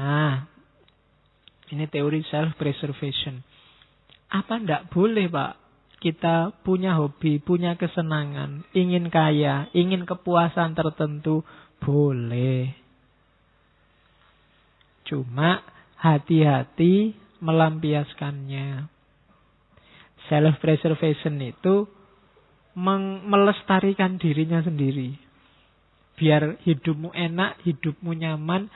Nah, ini teori self-preservation. Apa ndak boleh, Pak? Kita punya hobi, punya kesenangan, ingin kaya, ingin kepuasan tertentu, boleh. Cuma hati-hati melampiaskannya. Self-preservation itu melestarikan dirinya sendiri. Biar hidupmu enak, hidupmu nyaman,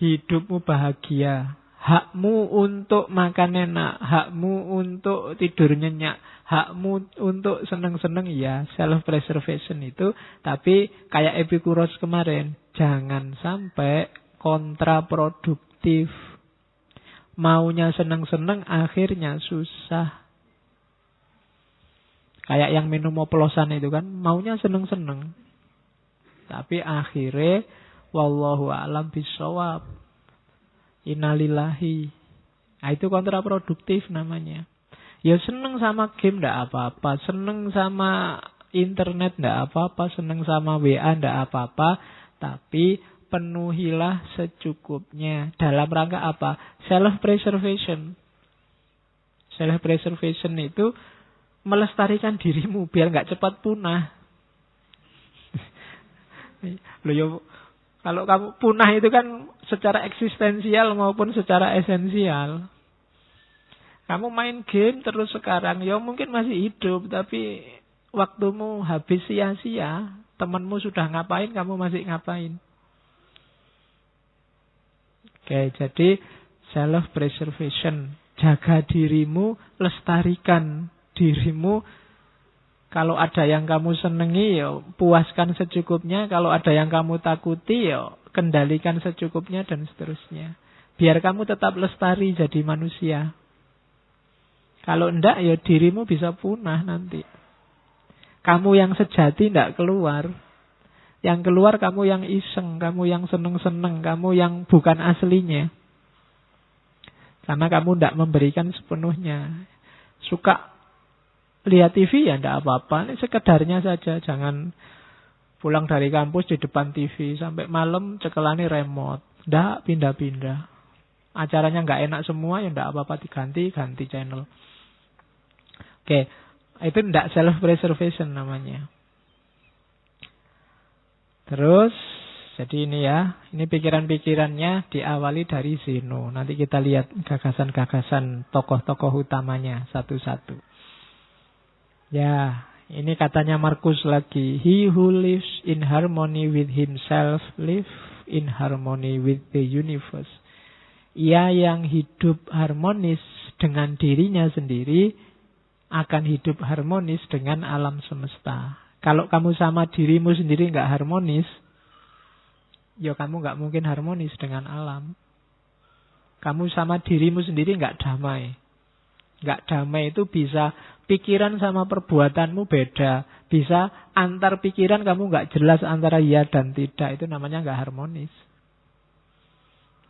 hidupmu bahagia. Hakmu untuk makan enak, hakmu untuk tidur nyenyak, hakmu untuk seneng-seneng, ya self-preservation itu. Tapi kayak Epikuros kemarin, jangan sampai kontraproduktif. Maunya seneng-seneng, akhirnya susah. Kayak yang minum oplosan itu kan, maunya seneng-seneng. Tapi akhirnya, wallahu a'lam bishawab. Innalillahi. Nah, itu kontraproduktif namanya. Ya seneng sama game ndak apa-apa, seneng sama internet ndak apa-apa, seneng sama WA ndak apa-apa, tapi penuhilah secukupnya. Dalam rangka apa? Self-preservation. Self-preservation itu melestarikan dirimu biar nggak cepat punah. Loh ya, kalau kamu punah itu kan secara eksistensial maupun secara esensial. Kamu main game terus sekarang, ya mungkin masih hidup, tapi waktumu habis sia-sia. Temanmu sudah ngapain, kamu masih ngapain. Oke, jadi self-preservation. Jaga dirimu, lestarikan dirimu. Kalau ada yang kamu senengi, ya puaskan secukupnya. Kalau ada yang kamu takuti, ya kendalikan secukupnya dan seterusnya. Biar kamu tetap lestari jadi manusia. Kalau enggak, ya dirimu bisa punah nanti. Kamu yang sejati enggak keluar. Yang keluar kamu yang iseng, kamu yang seneng-seneng, kamu yang bukan aslinya. Karena kamu enggak memberikan sepenuhnya. Suka lihat TV ya enggak apa-apa, ini sekedarnya saja. Jangan pulang dari kampus di depan TV sampai malam cekelani remote. Enggak pindah-pindah. Acaranya enggak enak semua ya enggak apa-apa, ganti channel. Oke, itu enggak self-preservation namanya. Terus, jadi ini ya, ini pikiran-pikirannya diawali dari Zeno. Nanti kita lihat gagasan-gagasan tokoh-tokoh utamanya satu-satu. Ya, ini katanya Marcus lagi. He who lives in harmony with himself lives in harmony with the universe. Ia yang hidup harmonis dengan dirinya sendiri akan hidup harmonis dengan alam semesta. Kalau kamu sama dirimu sendiri nggak harmonis, ya kamu nggak mungkin harmonis dengan alam. Kamu sama dirimu sendiri nggak damai. Nggak damai itu bisa pikiran sama perbuatanmu beda. Bisa antar pikiran kamu nggak jelas antara ya dan tidak. Itu namanya nggak harmonis.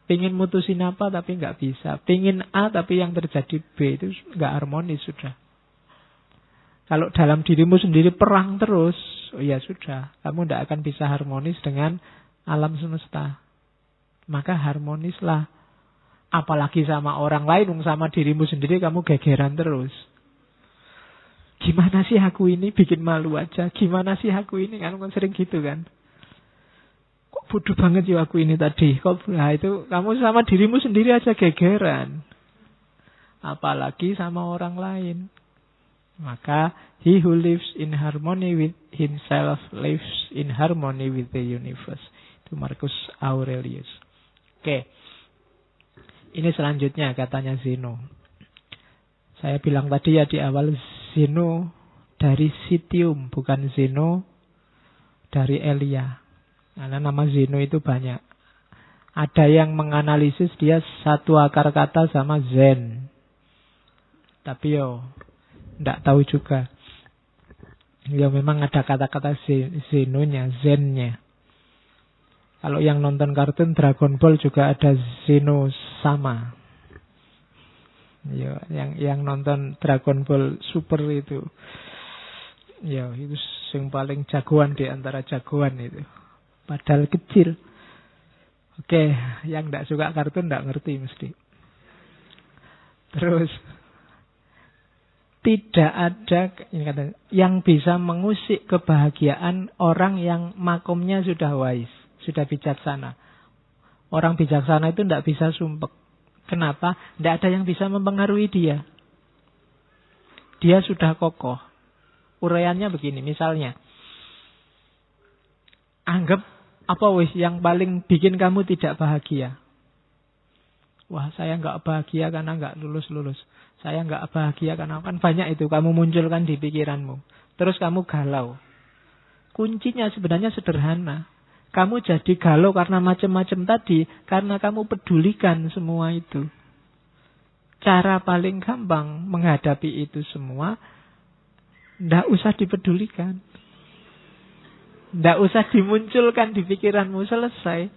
Pingin mutusin apa tapi nggak bisa. Pingin A tapi yang terjadi B, itu nggak harmonis sudah. Kalau dalam dirimu sendiri perang terus, oh ya sudah, kamu tidak akan bisa harmonis dengan alam semesta. Maka harmonislah. Apalagi sama orang lain, sama dirimu sendiri kamu gegeran terus. Gimana sih aku ini, bikin malu aja. Gimana sih aku ini, kan sering gitu kan. Kok bodoh banget ya aku ini tadi. Nah itu kamu sama dirimu sendiri aja gegeran. Apalagi sama orang lain. Maka he who lives in harmony with himself lives in harmony with the universe. Itu Marcus Aurelius. Oke. Ini selanjutnya katanya Zeno. Saya bilang tadi ya di awal, Zeno dari Citium, bukan Zeno dari Elia. Karena nama Zeno itu banyak. Ada yang menganalisis dia satu akar kata sama Zen. Tapi tidak tahu juga. Ya memang ada kata-kata Zenonya, Zennya. Kalau yang nonton kartun Dragon Ball juga ada Zeno sama. Ya, yang nonton Dragon Ball Super itu. Ya, itu yang paling jagoan di antara jagoan itu. Padahal kecil. Oke, yang tidak suka kartun tidak ngerti mesti. Terus, tidak ada ini kata, yang bisa mengusik kebahagiaan orang yang makomnya sudah wise, sudah bijaksana. Orang bijaksana itu tidak bisa sumpek. Kenapa? Tidak ada yang bisa mempengaruhi dia. Dia sudah kokoh. Uraiannya begini, misalnya, anggap apa wis yang paling bikin kamu tidak bahagia? Wah, saya nggak bahagia karena nggak lulus-lulus. Saya nggak bahagia karena kan banyak itu kamu munculkan di pikiranmu. Terus kamu galau. Kuncinya sebenarnya sederhana. Kamu jadi galau karena macam-macam tadi karena kamu pedulikan semua itu. Cara paling gampang menghadapi itu semua, ndak usah dipedulikan. Ndak usah dimunculkan di pikiranmu, selesai.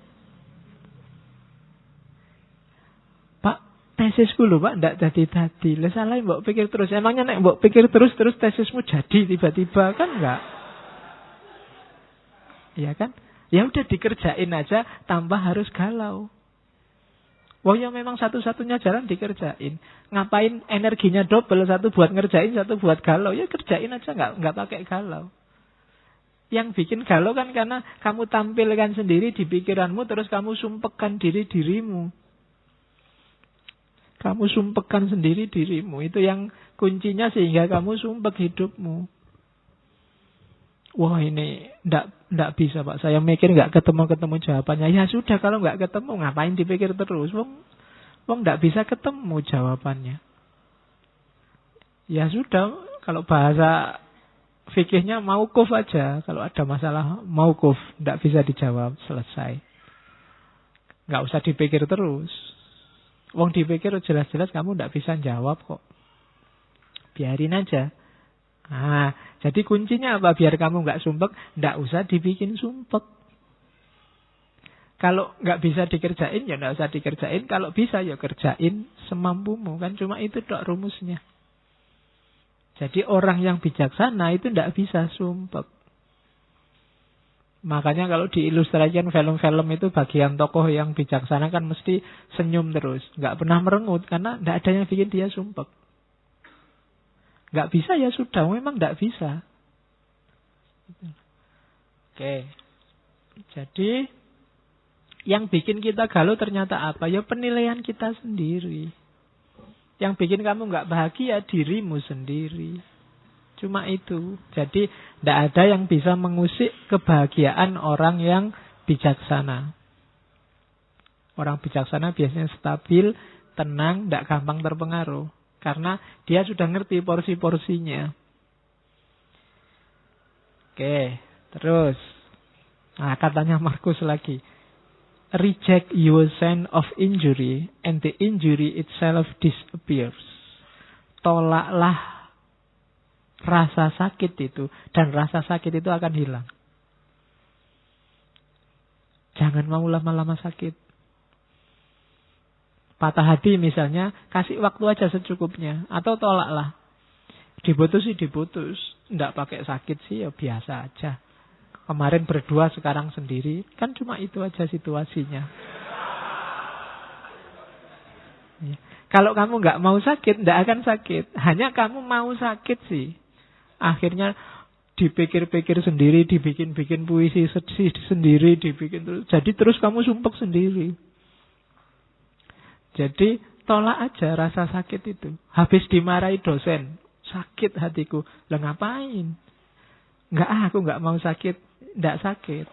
Pak, tesisku lho Pak, ndak jadi-jadi. Lah salah mbok pikir terus. Emangnya nek mbok pikir terus tesismu jadi tiba-tiba, kan enggak? Iya kan? Ya udah dikerjain aja tanpa harus galau. Wah ya memang satu-satunya jalan dikerjain. Ngapain energinya double, satu buat ngerjain, satu buat galau. Ya kerjain aja, nggak pakai galau. Yang bikin galau kan karena kamu tampilkan sendiri di pikiranmu, terus kamu sumpekkan dirimu. Kamu sumpekkan sendiri dirimu. Itu yang kuncinya sehingga kamu sumpek hidupmu. Wah ini ndak bisa Pak. Saya mikir nggak ketemu jawabannya. Ya sudah, kalau nggak ketemu ngapain dipikir terus? Wong ndak bisa ketemu jawabannya. Ya sudah, kalau bahasa fikihnya mauquf aja. Kalau ada masalah mauquf, ndak bisa dijawab, selesai. Nggak usah dipikir terus. Wong dipikir jelas-jelas kamu ndak bisa jawab kok. Biarin aja. Nah, jadi kuncinya apa? Biar kamu nggak sumpek, nggak usah dibikin sumpek. Kalau nggak bisa dikerjain, ya nggak usah dikerjain. Kalau bisa, ya kerjain semampumu. Kan cuma itu dok rumusnya. Jadi orang yang bijaksana itu nggak bisa sumpek. Makanya kalau diilustrasikan film-film itu bagian tokoh yang bijaksana kan mesti senyum terus. Nggak pernah merengut karena nggak ada yang bikin dia sumpek. Nggak bisa ya sudah, memang nggak bisa. Oke. Jadi yang bikin kita galau ternyata apa? Ya penilaian kita sendiri. Yang bikin kamu nggak bahagia dirimu sendiri. Cuma itu. Jadi tidak ada yang bisa mengusik kebahagiaan orang yang bijaksana. Orang bijaksana biasanya stabil, tenang, tidak gampang terpengaruh. Karena dia sudah ngerti porsi-porsinya. Oke, terus. Nah, katanya Markus lagi. Reject your sense of injury and the injury itself disappears. Tolaklah rasa sakit itu dan rasa sakit itu akan hilang. Jangan mau lama-lama sakit. Patah hati misalnya, kasih waktu aja secukupnya. Atau tolaklah. Diputus sih diputus. Nggak pakai sakit sih ya biasa aja. Kemarin berdua, sekarang sendiri. Kan cuma itu aja situasinya. Ya. Kalau kamu nggak mau sakit, nggak akan sakit. Hanya kamu mau sakit sih. Akhirnya dipikir-pikir sendiri, dibikin-bikin puisi sedih sendiri, dibikin terus. Jadi terus kamu sumpek sendiri. Jadi tolak aja rasa sakit itu. Habis dimarahi dosen, sakit hatiku. Lah ngapain? Aku nggak mau sakit. Nggak sakit.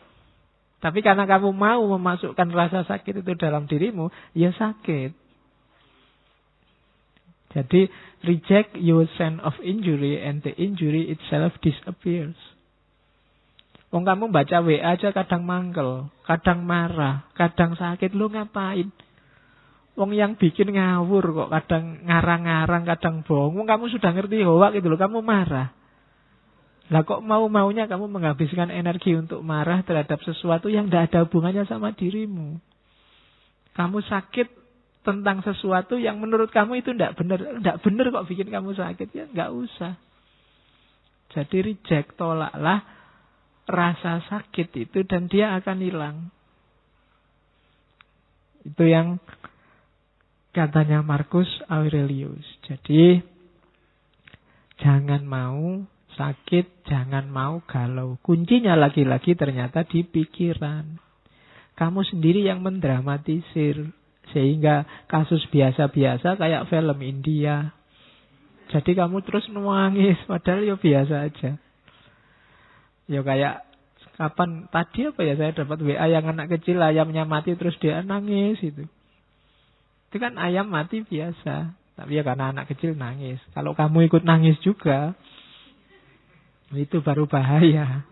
Tapi karena kamu mau memasukkan rasa sakit itu dalam dirimu, ya sakit. Jadi reject your sense of injury and the injury itself disappears. Wong kamu baca WA aja kadang mangkel, kadang marah, kadang sakit. Lu ngapain? Wong yang bikin ngawur kok, kadang ngarang-ngarang, kadang bohong. Wong kamu sudah ngerti hoak itu loh, kamu marah. Lah kok mau-maunya kamu menghabiskan energi untuk marah terhadap sesuatu yang tidak ada hubungannya sama dirimu. Kamu sakit tentang sesuatu yang menurut kamu itu tidak benar. Tidak benar kok bikin kamu sakit. Ya nggak usah. Jadi reject, tolaklah rasa sakit itu dan dia akan hilang. Itu yang katanya Marcus Aurelius. Jadi jangan mau sakit, jangan mau galau. Kuncinya lagi-lagi ternyata di pikiran. Kamu sendiri yang mendramatisir. Sehingga kasus biasa-biasa kayak film India. Jadi kamu terus nangis, padahal ya biasa aja. Ya kayak kapan tadi apa ya, saya dapat WA yang anak kecil ayamnya mati terus dia nangis itu. Itu kan ayam mati biasa. Tapi ya karena anak kecil nangis. Kalau kamu ikut nangis juga, itu baru bahaya.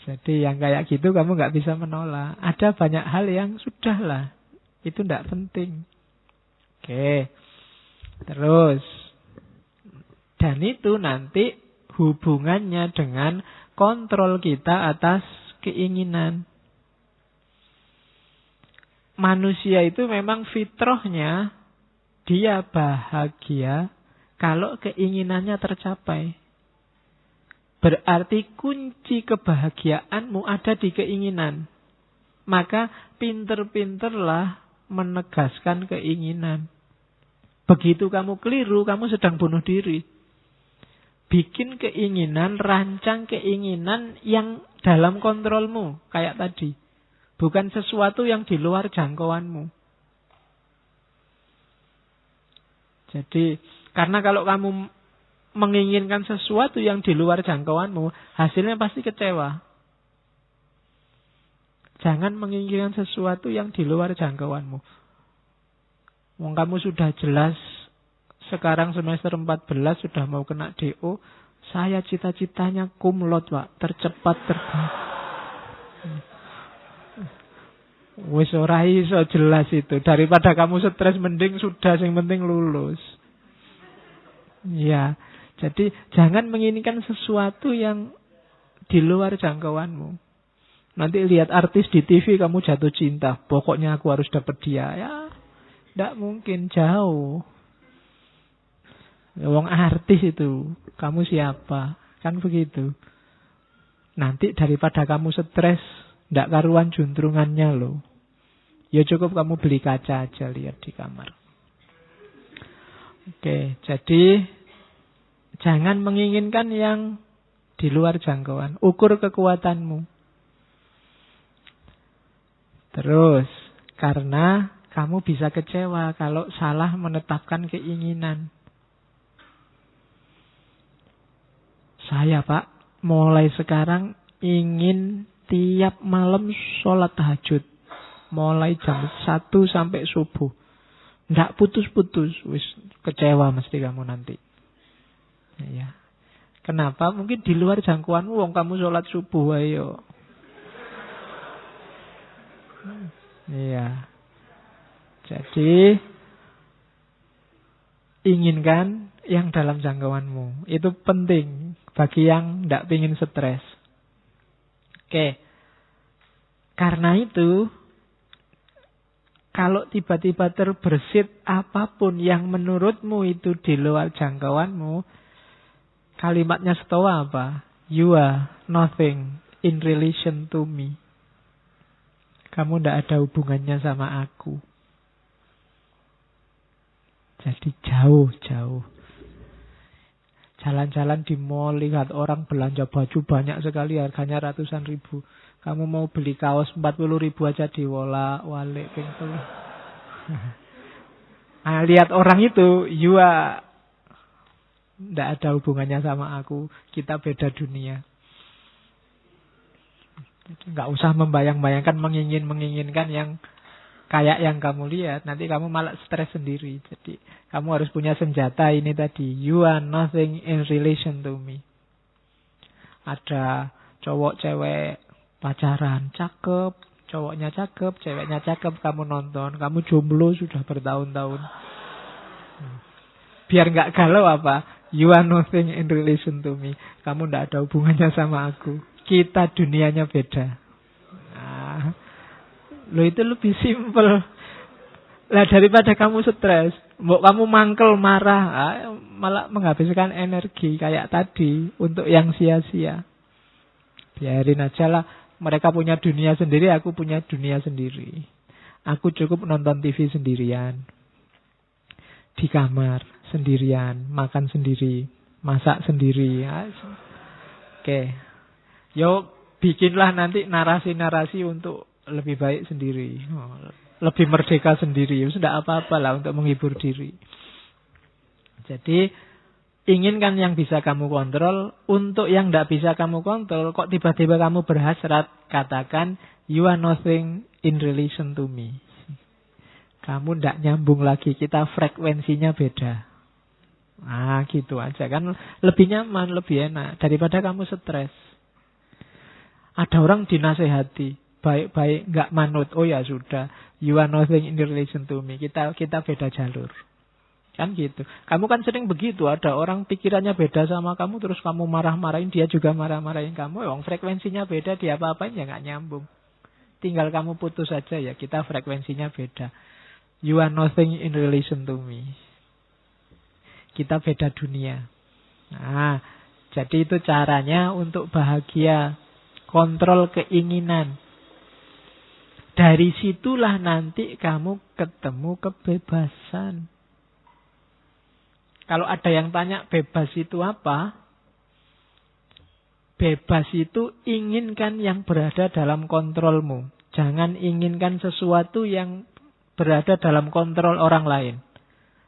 Jadi yang kayak gitu kamu nggak bisa menolak. Ada banyak hal yang sudahlah. Itu tidak penting. Oke. Terus. Dan itu nanti hubungannya dengan kontrol kita atas keinginan. Manusia itu memang fitrahnya dia bahagia kalau keinginannya tercapai. Berarti kunci kebahagiaanmu ada di keinginan. Maka pinter-pinterlah menegaskan keinginan. Begitu kamu keliru, kamu sedang bunuh diri. Bikin keinginan, rancang keinginan yang dalam kontrolmu. Kayak tadi. Bukan sesuatu yang di luar jangkauanmu. Jadi, karena kalau kamu menginginkan sesuatu yang di luar jangkauanmu, hasilnya pasti kecewa. Jangan menginginkan sesuatu yang di luar jangkauanmu. Wong kamu sudah jelas sekarang semester 14 sudah mau kena DO. Saya cita-citanya cum laude, Pak, tercepat terbaik. Wis ora iso jelas itu. Daripada kamu stres mending sudah yang penting lulus. Ya, jadi jangan menginginkan sesuatu yang di luar jangkauanmu. Nanti lihat artis di TV kamu jatuh cinta. Pokoknya aku harus dapat dia. Ya, tidak mungkin, jauh. Wong artis itu, kamu siapa? Kan begitu. Nanti daripada kamu stres, tidak karuan juntrungannya loh. Ya cukup kamu beli kaca aja, lihat di kamar. Oke, jadi jangan menginginkan yang di luar jangkauan. Ukur kekuatanmu. Terus, karena kamu bisa kecewa kalau salah menetapkan keinginan. Saya, Pak, mulai sekarang ingin tiap malam sholat tahajud. Mulai jam 1 sampai subuh. Nggak putus-putus. Wis kecewa mesti kamu nanti. Ya. Kenapa? Mungkin di luar jangkauanmu, wong kamu sholat subuh, ayo. Iya. Jadi inginkan yang dalam jangkauanmu. Itu penting bagi yang tidak ingin stres. Oke. Karena itu, kalau tiba-tiba terbersit apapun yang menurutmu itu di luar jangkauanmu, kalimatnya Stoa apa? You are nothing in relation to me. Kamu tidak ada hubungannya sama aku. Jadi jauh-jauh. Jalan-jalan di mall, lihat orang belanja baju banyak sekali, harganya ratusan ribu. Kamu mau beli kaos 40 ribu aja diwolak-walik. Nah, lihat orang itu, tidak ada hubungannya sama aku. Kita beda dunia. Nggak usah membayang-bayangkan, menginginkan yang kayak yang kamu lihat. Nanti kamu malah stres sendiri. Jadi kamu harus punya senjata ini tadi. You are nothing in relation to me. Ada cowok cewek pacaran, cakep. Cowoknya cakep, ceweknya cakep. Kamu nonton. Kamu jomblo sudah bertahun-tahun. Biar nggak galau apa? You are nothing in relation to me. Kamu nggak ada hubungannya sama aku. Kita dunianya beda. Nah, lo itu lebih simpel. Lah daripada kamu stres, kamu mangkel marah, malah menghabiskan energi kayak tadi untuk yang sia-sia. Biarin aja lah. Mereka punya dunia sendiri, aku punya dunia sendiri. Aku cukup nonton TV sendirian. Di kamar sendirian, makan sendiri, masak sendiri. Oke. Yo bikinlah nanti narasi-narasi untuk lebih baik sendiri. Lebih merdeka sendiri. Sudah apa-apa lah untuk menghibur diri. Jadi inginkan yang bisa kamu kontrol. Untuk yang tidak bisa kamu kontrol, kok tiba-tiba kamu berhasrat, katakan, you are nothing in relation to me. Kamu tidak nyambung lagi, kita frekuensinya beda. Nah gitu aja kan. Lebih nyaman, lebih enak daripada kamu stres. Ada orang dinasehati, baik-baik nggak manut. Oh ya sudah, you are nothing in relation to me. Kita beda jalur. Kan gitu. Kamu kan sering begitu. Ada orang pikirannya beda sama kamu, terus kamu marah-marahin, dia juga marah-marahin kamu. Yang frekuensinya beda, dia apa-apain ya nggak nyambung. Tinggal kamu putus saja ya, kita frekuensinya beda. You are nothing in relation to me. Kita beda dunia. Nah, jadi itu caranya untuk bahagia. Kontrol keinginan. Dari situlah nanti kamu ketemu kebebasan. Kalau ada yang tanya bebas itu apa? Bebas itu inginkan yang berada dalam kontrolmu. Jangan inginkan sesuatu yang berada dalam kontrol orang lain.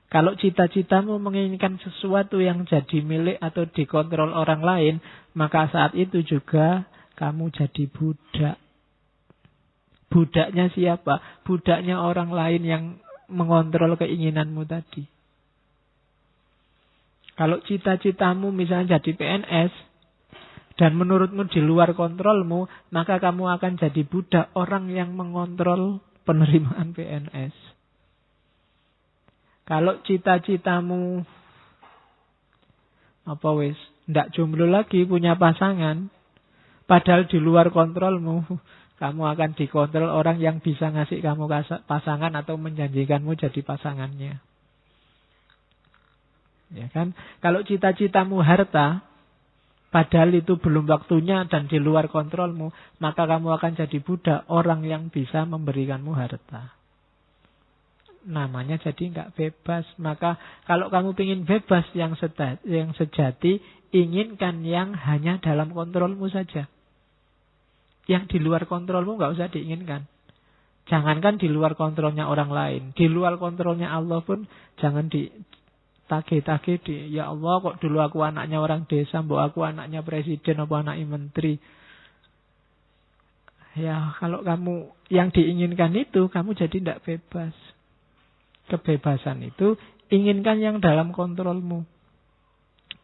Kalau cita-citamu menginginkan sesuatu yang jadi milik atau dikontrol orang lain, maka saat itu juga kamu jadi budak. Budaknya siapa? Budaknya orang lain yang mengontrol keinginanmu tadi. Kalau cita-citamu misalnya jadi PNS, dan menurutmu di luar kontrolmu, maka kamu akan jadi budak orang yang mengontrol penerimaan PNS. Kalau cita-citamu ndak jomblo lagi, punya pasangan, padahal di luar kontrolmu, kamu akan dikontrol orang yang bisa ngasih kamu pasangan atau menjanjikanmu jadi pasangannya. Ya kan? Kalau cita-citamu harta, padahal itu belum waktunya dan di luar kontrolmu, maka kamu akan jadi budak orang yang bisa memberikanmu harta. Namanya jadi nggak bebas. Maka kalau kamu ingin bebas yang sejati, inginkan yang hanya dalam kontrolmu saja. Yang di luar kontrolmu nggak usah diinginkan. Jangankan di luar kontrolnya orang lain, di luar kontrolnya Allah pun jangan tagih-tagih ya Allah, kok dulu aku anaknya orang desa, mbok aku anaknya presiden, apa anaknya menteri. Ya kalau kamu yang diinginkan itu, kamu jadi tidak bebas. Kebebasan itu inginkan yang dalam kontrolmu.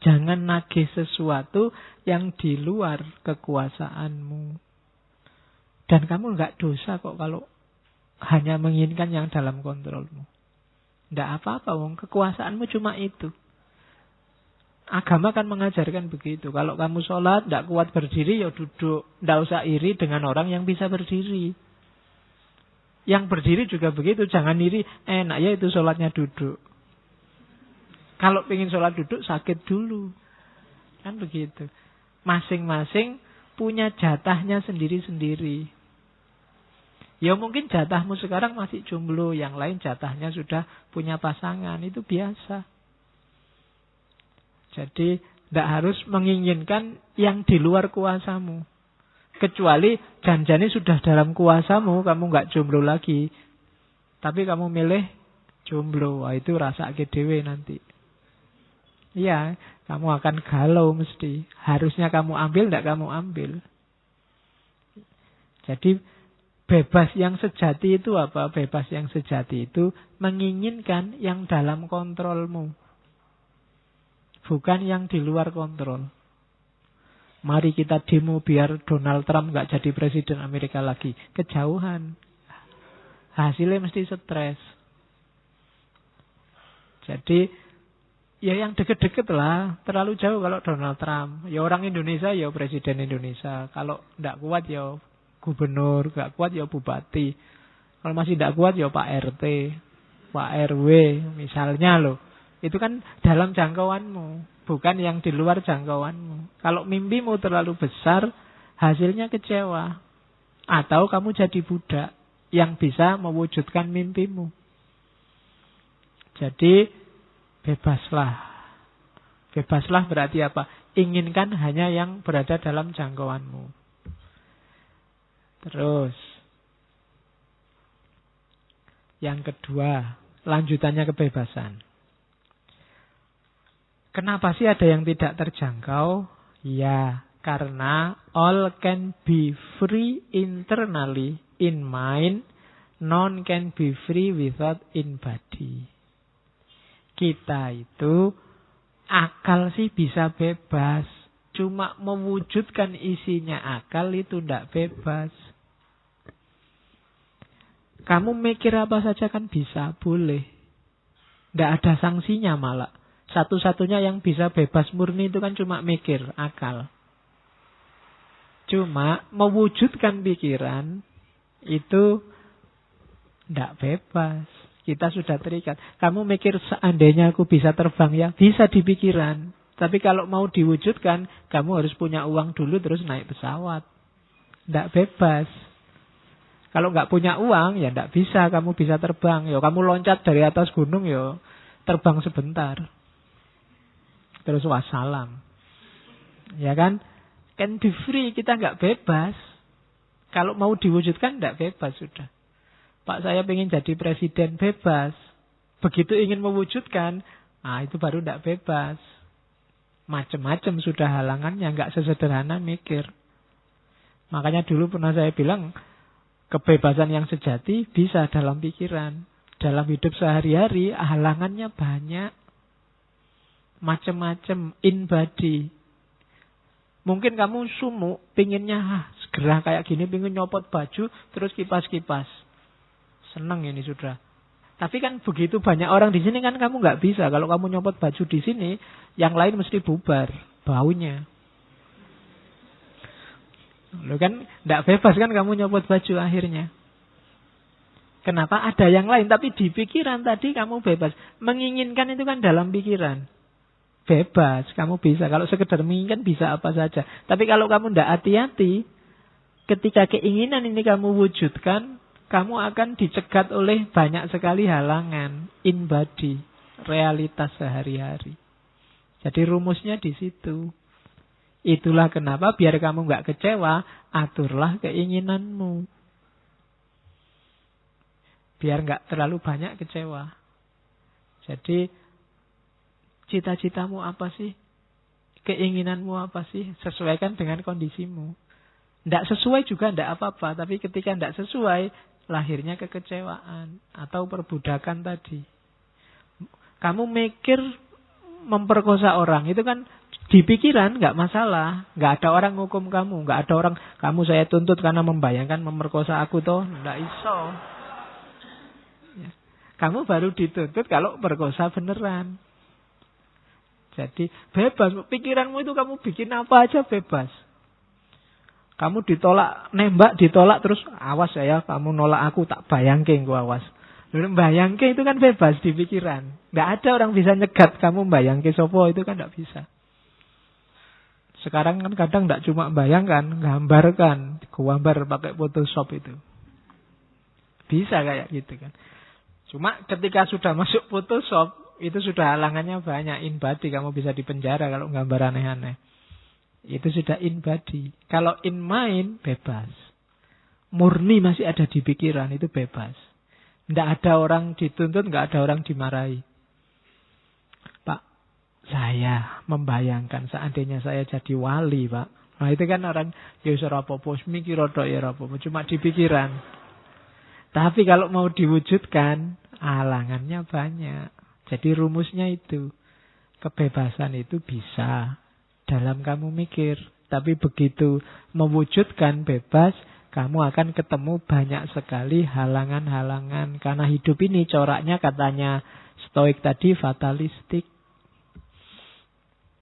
Jangan nagih sesuatu yang di luar kekuasaanmu. Dan kamu nggak dosa kok kalau hanya menginginkan yang dalam kontrolmu. Tidak apa-apa, kekuasaanmu cuma itu. Agama kan mengajarkan begitu. Kalau kamu sholat, tidak kuat berdiri, ya duduk. Tidak usah iri dengan orang yang bisa berdiri. Yang berdiri juga begitu. Jangan iri, enak ya itu sholatnya duduk. Kalau ingin sholat duduk, sakit dulu. Kan begitu. Masing-masing punya jatahnya sendiri-sendiri. Ya mungkin jatahmu sekarang masih jomblo, yang lain jatahnya sudah punya pasangan, itu biasa. Jadi tidak harus menginginkan yang di luar kuasamu. Kecuali janjane sudah dalam kuasamu, kamu nggak jomblo lagi. Tapi kamu milih jomblo, wah itu rasa dhewe nanti. Iya, kamu akan galau mesti. Harusnya kamu ambil, tidak kamu ambil. Jadi bebas yang sejati itu apa? Bebas yang sejati itu menginginkan yang dalam kontrolmu. Bukan yang di luar kontrol. Mari kita demo biar Donald Trump gak jadi presiden Amerika lagi. Kejauhan. Hasilnya mesti stres. Jadi ya yang deket-deket lah. Terlalu jauh kalau Donald Trump. Ya orang Indonesia ya presiden Indonesia. Kalau gak kuat ya gubernur, gak kuat ya bupati. Kalau masih tidak kuat ya Pak RT, Pak RW misalnya loh. Itu kan dalam jangkauanmu, bukan yang di luar jangkauanmu. Kalau mimpimu terlalu besar, hasilnya kecewa. Atau kamu jadi budak. yang bisa mewujudkan mimpimu. Jadi bebaslah. Bebaslah berarti apa? Inginkan hanya yang berada dalam jangkauanmu. Terus yang kedua, lanjutannya kebebasan. Kenapa sih ada yang tidak terjangkau? Ya, karena all can be free internally in mind, none can be free without in body. Kita itu akal sih bisa bebas, cuma mewujudkan isinya akal itu tidak bebas. Kamu mikir apa saja kan bisa, boleh. Tidak ada sanksinya malah. Satu-satunya yang bisa bebas murni itu kan cuma mikir, akal. Cuma mewujudkan pikiran itu tidak bebas. Kita sudah terikat. Kamu mikir seandainya aku bisa terbang ya, bisa di pikiran. Tapi kalau mau diwujudkan, kamu harus punya uang dulu terus naik pesawat. Tidak bebas. Kalau nggak punya uang ya tidak bisa kamu bisa terbang. Ya kamu loncat dari atas gunung ya terbang sebentar. Terus wassalam. Ya kan? Can be free, kita nggak bebas. Kalau mau diwujudkan tidak bebas sudah. Pak saya pengen jadi presiden, bebas. Begitu ingin mewujudkan, itu baru tidak bebas. Macam-macam sudah halangannya, nggak sesederhana mikir. Makanya dulu pernah saya bilang, kebebasan yang sejati bisa dalam pikiran. Dalam hidup sehari-hari, halangannya banyak. Macam-macam, in body. Mungkin kamu sumuk, pinginnya segera kayak gini, pingin nyopot baju, terus kipas-kipas. Senang ini sudah. Tapi kan begitu banyak orang di sini kan kamu nggak bisa. Kalau kamu nyopot baju di sini, yang lain mesti bubar baunya. Lo kan nggak bebas kan kamu nyopot baju akhirnya. Kenapa? Ada yang lain. Tapi di pikiran tadi kamu bebas. Menginginkan itu kan dalam pikiran. Bebas, kamu bisa. Kalau sekedar menginginkan bisa apa saja. Tapi kalau kamu tidak hati-hati, ketika keinginan ini kamu wujudkan, kamu akan dicegat oleh banyak sekali halangan. In body, realitas sehari-hari. Jadi rumusnya di situ. Itulah kenapa biar kamu nggak kecewa, aturlah keinginanmu. Biar nggak terlalu banyak kecewa. Jadi cita-citamu apa sih? Keinginanmu apa sih? Sesuaikan dengan kondisimu. Tidak sesuai juga tidak apa-apa. Tapi ketika tidak sesuai, lahirnya kekecewaan. Atau perbudakan tadi. Kamu mikir memperkosa orang. Itu kan di pikiran nggak masalah. Nggak ada orang ngukum kamu. Nggak ada orang, kamu saya tuntut karena membayangkan memperkosa aku toh. Nggak iso. Kamu baru dituntut kalau perkosa beneran. Jadi bebas, pikiranmu itu kamu bikin apa aja bebas. Kamu ditolak, nembak ditolak terus awas ya, kamu nolak aku tak bayangke gua awas. Bayangke itu kan bebas di pikiran. Nggak ada orang bisa nyegat kamu bayangke sopo, itu kan nggak bisa. Sekarang kan kadang nggak cuma bayangkan, gambarkan, gambar pakai Photoshop itu. Bisa kayak gitu kan. Cuma ketika sudah masuk Photoshop, itu sudah halangannya banyak. In body, kamu bisa dipenjara kalau gambar aneh-aneh. Itu sudah in body. Kalau in mind, bebas. Murni masih ada di pikiran, itu bebas. Tidak ada orang dituntut, tidak ada orang dimarahi. Pak, saya membayangkan seandainya saya jadi wali, Pak. Nah itu kan orang, ya serapopo, mikir rodok ya rapopo, cuma di pikiran. Tapi kalau mau diwujudkan, halangannya banyak. Jadi rumusnya itu, kebebasan itu bisa dalam kamu mikir. Tapi begitu mewujudkan bebas, kamu akan ketemu banyak sekali halangan-halangan. Karena hidup ini coraknya katanya Stoik tadi fatalistik.